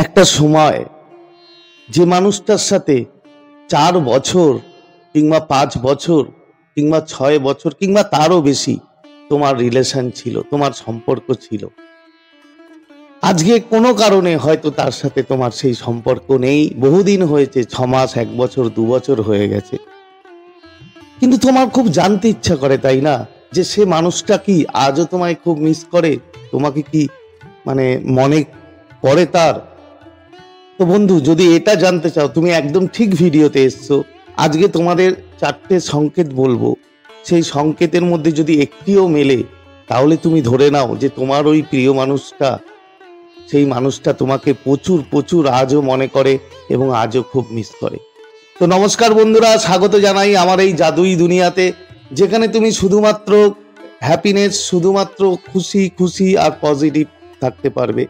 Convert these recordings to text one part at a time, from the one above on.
একটা সময় যে মানুষটার সাথে 4 বছর কিংবা 5 বছর কিংবা 6 বছর কিংবা তারও বেশি তোমার রিলেশন ছিল, তোমার সম্পর্ক ছিল, আজকে কোনো কারণে হয়তো তার সাথে তোমার সেই সম্পর্ক নেই, বহুদিন হয়েছে, 6 মাস, 1 বছর, 2 বছর হয়ে গেছে, কিন্তু তোমার খুব জানতে ইচ্ছা করে, তাই না, যে সে মানুষটা কি আজও তোমায় খুব মিস করে, তোমাকে কি মনে পড়ে তার। তো বন্ধু, যদি এটা জানতে চাও তুমি একদম ঠিক ভিডিওতে এসছো। আজকে তোমাদের 4টে সংকেত বলবো, সেই সংকেতের মধ্যে যদি একটিও মেলে তাহলে তুমি ধরে নাও যে তোমার ওই প্রিয় মানুষটা, সেই মানুষটা তোমাকে প্রচুর প্রচুর আজও মনে করে এবং আজও খুব মিস করে। তো নমস্কার বন্ধুরা, স্বাগত জানাই আমার এই জাদুই দুনিয়াতে, যেখানে তুমি শুধুমাত্র হ্যাপিনেস, শুধুমাত্র খুশি খুশি আর পজিটিভ থাকতে পারবে।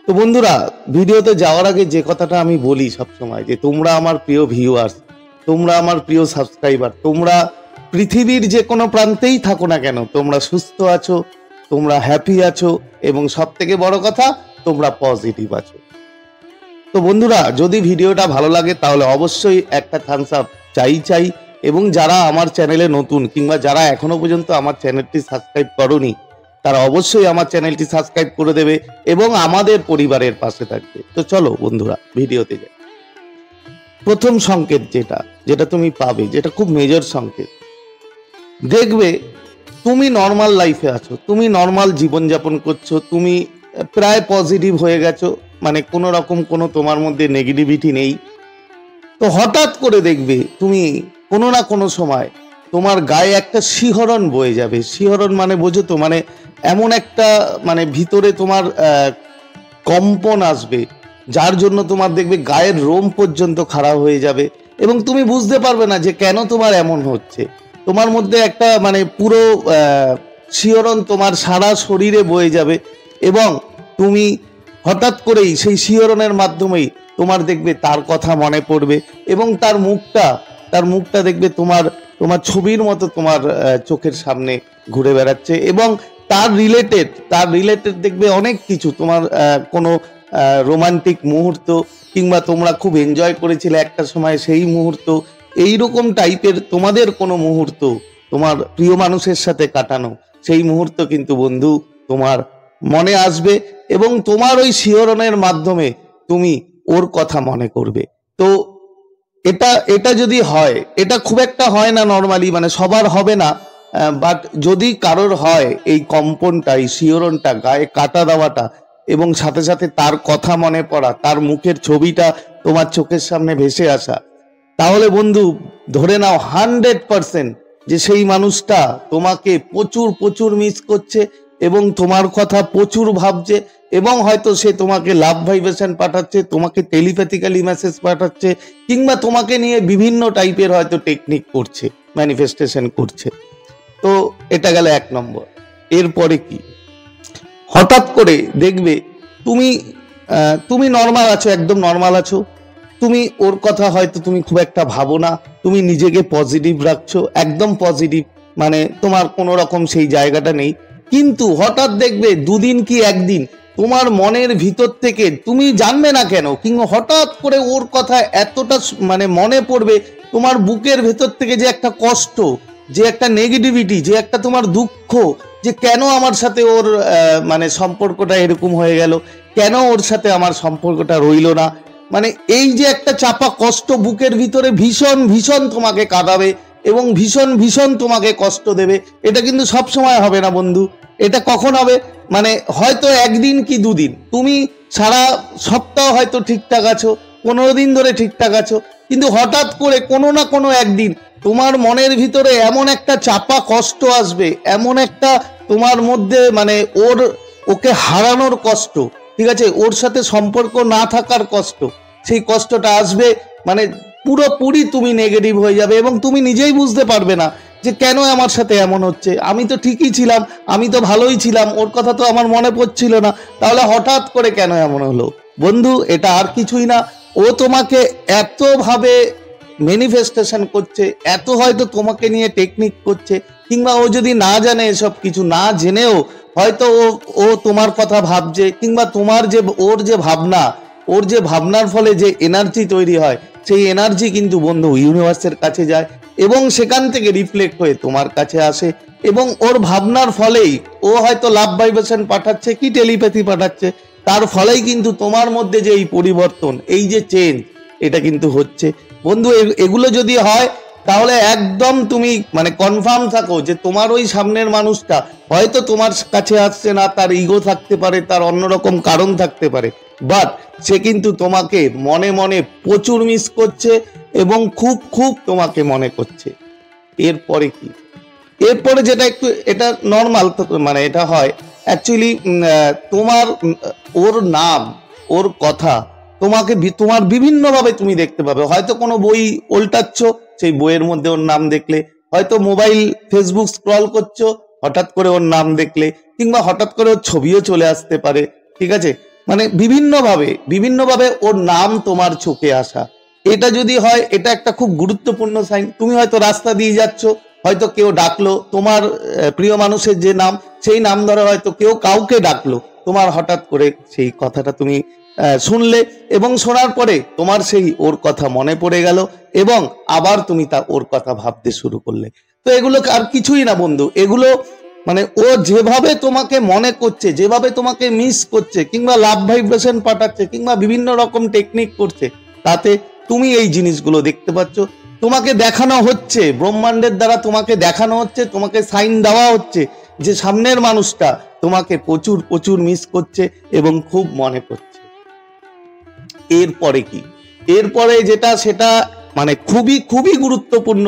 তো বন্ধুরা, ভিডিওতে যাওয়ার আগে যে কথাটা আমি বলি সবসময়, যে তোমরা আমার প্রিয় ভিউয়ার্স, তোমরা আমার প্রিয় সাবস্ক্রাইবার, তোমরা পৃথিবীর যে কোনো প্রান্তেই থাকো না কেন, তোমরা সুস্থ আছো, তোমরা হ্যাপি আছো এবং সব থেকে বড় কথা তোমরা পজিটিভ আছো। তো বন্ধুরা, যদি ভিডিওটা ভালো লাগে তাহলে অবশ্যই একটা থামস আপ চাই। এবং যারা আমার চ্যানেলে নতুন কিংবা যারা এখনো পর্যন্ত আমার চ্যানেলটি সাবস্ক্রাইব করোনি, তারা অবশ্যই আমার চ্যানেলটি সাবস্ক্রাইব করে দেবে এবং আমাদের পরিবারের পাশে থাকবে। তো চলো বন্ধুরা, ভিডিওতে যাই। প্রথম সংকেত যেটা তুমি পাবে, যেটা খুব মেজর সংকেত, দেখবে তুমি নর্মাল লাইফে আছো, তুমি নর্মাল জীবনযাপন করছো, তুমি প্রায় পজিটিভ হয়ে গেছো, কোনো রকম কোনো তোমার মধ্যে নেগেটিভিটি নেই। তো হঠাৎ করে দেখবে তুমি কোনো না কোনো সময় তোমার গায়ে একটা শিহরণ বয়ে যাবে। শিহরণ বোঝো তো, এমন একটা ভিতরে তোমার কম্পন আসবে, যার জন্য তোমার দেখবে গায়ের রোম পর্যন্ত খাড়া হয়ে যাবে এবং তুমি বুঝতে পারবে না যে কেন তোমার এমন হচ্ছে। তোমার মধ্যে একটা পুরো শিহরণ তোমার সারা শরীরে বয়ে যাবে এবং তুমি হঠাৎ করেই সেই শিহরণের মাধ্যমেই তোমার দেখবে তার কথা মনে পড়বে এবং তার মুখটা দেখবে তোমার ছবির মতো তোমার চোখের সামনে ঘুরে বেড়াচ্ছে এবং তার রিলেটেড দেখবে অনেক কিছু, তোমার কোনো রোমান্টিক মুহূর্ত কিংবা তোমরা খুব এনজয় করেছিলে একটা সময় সেই মুহূর্ত, এইরকম টাইপের তোমাদের কোনো মুহূর্ত তোমার প্রিয় মানুষের সাথে কাটানো, সেই মুহূর্ত কিন্তু বন্ধু তোমার মনে আসবে এবং তোমার ওই শিহরণের মাধ্যমে তুমি ওর কথা মনে করবে। তো এটা যদি হয়, এটা খুব একটা হয় না নর্মালি, সবার হবে না, বাট যদি কারোর হয় এই কম্পনটা, এই শিহরণটা, গায়ে কাটা দেওয়াটা এবং সাথে সাথে তার কথা মনে পড়া, তার মুখের ছবিটা তোমার চোখের সামনে ভেসে আসা, তাহলে বন্ধু ধরে নাও 100% যে সেই মানুষটা তোমাকে প্রচুর প্রচুর মিস করছে এবং তোমার কথা প্রচুর ভাবছে এবং হয়তো সে তোমাকে লাভ ভাইব্রেশন পাঠাচ্ছে, তোমাকে টেলিপ্যাথিক্যালি মেসেজ পাঠাচ্ছে কিংবা তোমাকে নিয়ে বিভিন্ন টাইপের হয়তো টেকনিক করছে, ম্যানিফেস্টেশন করছে। তো এটা গেল 1 নম্বর। এরপরে কি, হঠাৎ করে দেখবে তুমি নর্মাল আছো, একদম নর্মাল আছো, তুমি ওর কথা হয়তো তুমি খুব একটা ভাবো না, তুমি নিজেকে পজিটিভ রাখছো, একদম পজিটিভ, তোমার কোনো রকম সেই জায়গাটা নেই, কিন্তু হঠাৎ দেখবে 2 দিন কি 1 দিন তোমার মনের ভিতর থেকে, তুমি জানবে না কেন, কিংবা হঠাৎ করে ওর কথা এতটা মনে পড়বে, তোমার বুকের ভেতর থেকে যে একটা কষ্ট, যে একটা নেগেটিভিটি, যে একটা তোমার দুঃখ, যে কেন আমার সাথে ওর সম্পর্কটা এরকম হয়ে গেল, কেন ওর সাথে আমার সম্পর্কটা রইল না, এই যে একটা চাপা কষ্ট বুকের ভিতরে ভীষণ ভীষণ তোমাকে কাঁদাবে এবং ভীষণ ভীষণ তোমাকে কষ্ট দেবে। এটা কিন্তু সব সময় হবে না বন্ধু, এটা কখন হবে, হয়তো 1 দিন কি 2 দিন, তুমি সারা সপ্তাহ হয়তো ঠিকঠাক আছো, 15 দিন ধরে ঠিকঠাক আছো, কিন্তু হঠাৎ করে কোনো না কোনো একদিন তোমার মনের ভিতরে এমন একটা চাপা কষ্ট আসবে, এমন একটা তোমার মধ্যে ওকে হারানোর কষ্ট, ঠিক আছে, ওর সাথে সম্পর্ক না থাকার কষ্ট, সেই কষ্টটা আসবে, পুরোপুরি তুমি নেগেটিভ হয়ে যাবে এবং তুমি নিজেই বুঝতে পারবে না যে কেন আমার সাথে এমন হচ্ছে, আমি তো ঠিকই ছিলাম, আমি তো ভালোই ছিলাম, ওর কথা তো আমার মনে পড়ছিল না, তাহলে হঠাৎ করে কেন এমন হলো। বন্ধু, এটা আর কিছুই না, ও তোমাকে এতভাবে ম্যানিফেস্টেশন করছে, এত হয়তো তোমাকে নিয়ে টেকনিক করছে, কিংবা ও যদি না জানে, এসব কিছু না জেনেও হয়তো ও তোমার কথা ভাবছে, কিংবা তোমার যে ওর যে ভাবনা, ওর যে ভাবনার ফলে যে এনার্জি তৈরি হয়, সেই এনার্জি কিন্তু বন্ধু ইউনিভার্সের কাছে যায় এবং সেখান থেকে রিফ্লেক্ট হয়ে তোমার কাছে আসে এবং ওর ভাবনার ফলেই ও হয়তো লাভ ভাইব্রেশন পাঠাচ্ছে কি টেলিপ্যাথি পাঠাচ্ছে, তার ফলেই কিন্তু তোমার মধ্যে যে এই পরিবর্তন, এই যে চেঞ্জ, এটা কিন্তু হচ্ছে বন্ধু। এগুলো যদি হয় তাহলে একদম তুমি মানে কনফার্ম থাকো যে তোমার ওই সামনের মানুষটা হয়তো তোমার কাছে আসছে না, তার ইগো থাকতে পারে, তার অন্যরকম কারণ থাকতে পারে, বাট সে কিন্তু তোমাকে মনে মনে প্রচুর মিস করছে এবং খুব খুব তোমাকে মনে করছে। এরপরে কি? এরপরে যেটা একটু এটা নর্মাল, মানে এটা হয় অ্যাকচুয়ালি তোমার ওর নাম, ওর কথা তোমাকে তোমার বিভিন্নভাবে তুমি দেখতে পাবে। হয়তো কোনো বই উল্টাচ্ছ, সেই বইয়ের মধ্যে ওর নাম দেখলে, হয়তো মোবাইল ফেসবুক স্ক্রল করছো, হঠাৎ করে ওর নাম দেখলে, কিংবা হঠাৎ করে ওর ছবিও চলে আসতে পারে, ঠিক আছে? মানে বিভিন্নভাবে ওর নাম তোমার চোখে আসা, এটা যদি হয় এটা একটা খুব গুরুত্বপূর্ণ সাইন। তুমি হয়তো রাস্তা দিয়ে যাচ্ছ, হয়তো কেউ ডাকলো তোমার প্রিয় মানুষের যে নাম, সেই নাম ধরে হয়তো কেউ কাউকে ডাকলো, তোমার হঠাৎ করে সেই কথাটা তুমি শুনলে এবং শোনার পরে তোমার সেই ওর কথা মনে পড়ে গেল এবং আবার তুমি ওর কথা ভাবতে শুরু করলে। তো এগুলো আর কিছুই না বন্ধু, এগুলো মানে ও যেভাবে তোমাকে মনে করছে, যেভাবে তোমাকে মিস করছে, কিংবা লাভ ভাইব্রেশন পাঠাচ্ছে, কিংবা বিভিন্ন রকম টেকনিক করছে, তাতে তুমি এই জিনিসগুলো দেখতে পাচ্ছ। তোমাকে দেখানো হচ্ছে, ব্রহ্মাণ্ডের দ্বারা তোমাকে দেখানো হচ্ছে, তোমাকে সাইন দেওয়া হচ্ছে যে সামনের মানুষটা তোমাকে প্রচুর প্রচুর মিস করছে এবং খুব মনে করছে। এরপরে কি? এরপরে যেটা, সেটা মানে খুবই খুবই গুরুত্বপূর্ণ,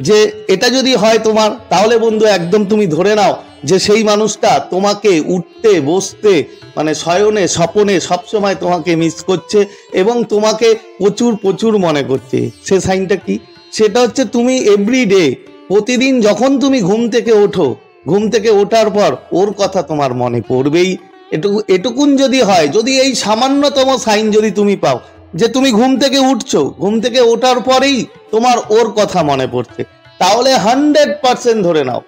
যে এটা যদি হয় তোমার, তাহলে বন্ধু একদম তুমি ধরে নাও যে সেই মানুষটা তোমাকে উঠতে বসতে মানে শয়নে স্বপনে সবসময় তোমাকে মিস করছে এবং তোমাকে প্রচুর প্রচুর মনে করছে। সে সাইনটা কি? সেটা হচ্ছে তুমি এভরিডে, প্রতিদিন যখন তুমি ঘুম থেকে ওঠো, ঘুম থেকে ওঠার পর ওর কথা তোমার মনে পড়বেই। এটুকুন যদি হয়, যদি এই সামান্যতম সাইন যদি তুমি পাও যে তুমি ঘুম থেকে উঠছো, ঘুম থেকে ওঠার পরেই তোমার ওর কথা মনে পড়ছে, তাহলে 100% ধরে নাও।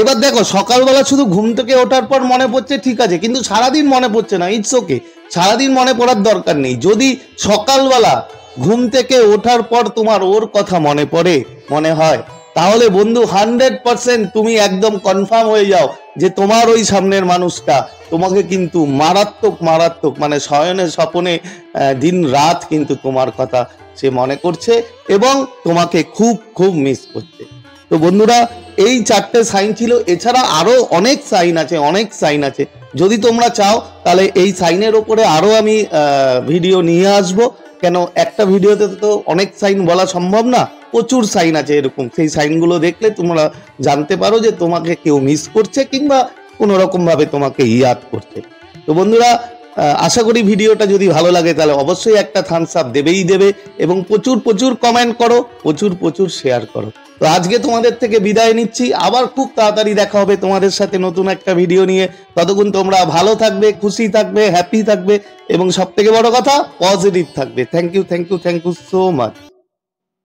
এবার দেখো, সকালবেলা শুধু ঘুম থেকে ওঠার পর মনে পড়ছে, ঠিক আছে, কিন্তু সারাদিন মনে পড়ছে না, ইটস ওকে, সারাদিন মনে পড়ার দরকার নেই। যদি সকালবেলা ঘুম থেকে ওঠার পর তোমার ওর কথা মনে পড়ে, মনে হয়, তাহলে বন্ধু 100% তুমি একদম কনফার্ম হয়ে যাও যে তোমার ওই সামনের মানুষটা তোমাকে কিন্তু মারাত্মক মারাত্মক মানে শয়নে স্বপনে দিন রাত কিন্তু তোমার কথা সে মনে করছে এবং তোমাকে খুব খুব মিস করছে। তো বন্ধুরা, এই 4টে সাইন ছিল, এছাড়া আরো অনেক সাইন আছে, অনেক সাইন আছে। যদি তোমরা চাও তাহলে এই সাইনের ওপরে আরো আমি ভিডিও নিয়ে আসবো, কেন একটা ভিডিওতে তো অনেক সাইন বলা সম্ভব না, প্রচুর সাইন আছে এরকম। সেই সাইনগুলো দেখলে তোমরা জানতে পারো যে তোমাকে কেউ মিস করছে কিংবা কোনো রকম ভাবে তোমাকে ইয়াদ করছে। তো বন্ধুরা, আশা করি ভিডিওটা যদি ভালো লাগে তাহলে অবশ্যই একটা থামস আপ দেবেই দেবে এবং প্রচুর প্রচুর কমেন্ট করো, প্রচুর প্রচুর শেয়ার করো। তো আজকে তোমাদের থেকে বিদায় নিচ্ছি, আবার খুব তাড়াতাড়ি দেখা হবে তোমাদের সাথে নতুন একটা ভিডিও নিয়ে। ততক্ষণ তোমরা ভালো থাকবে, খুশি থাকবে, হ্যাপি থাকবে এবং সব থেকে বড় কথা পজিটিভ থাকবে। Thank you so much.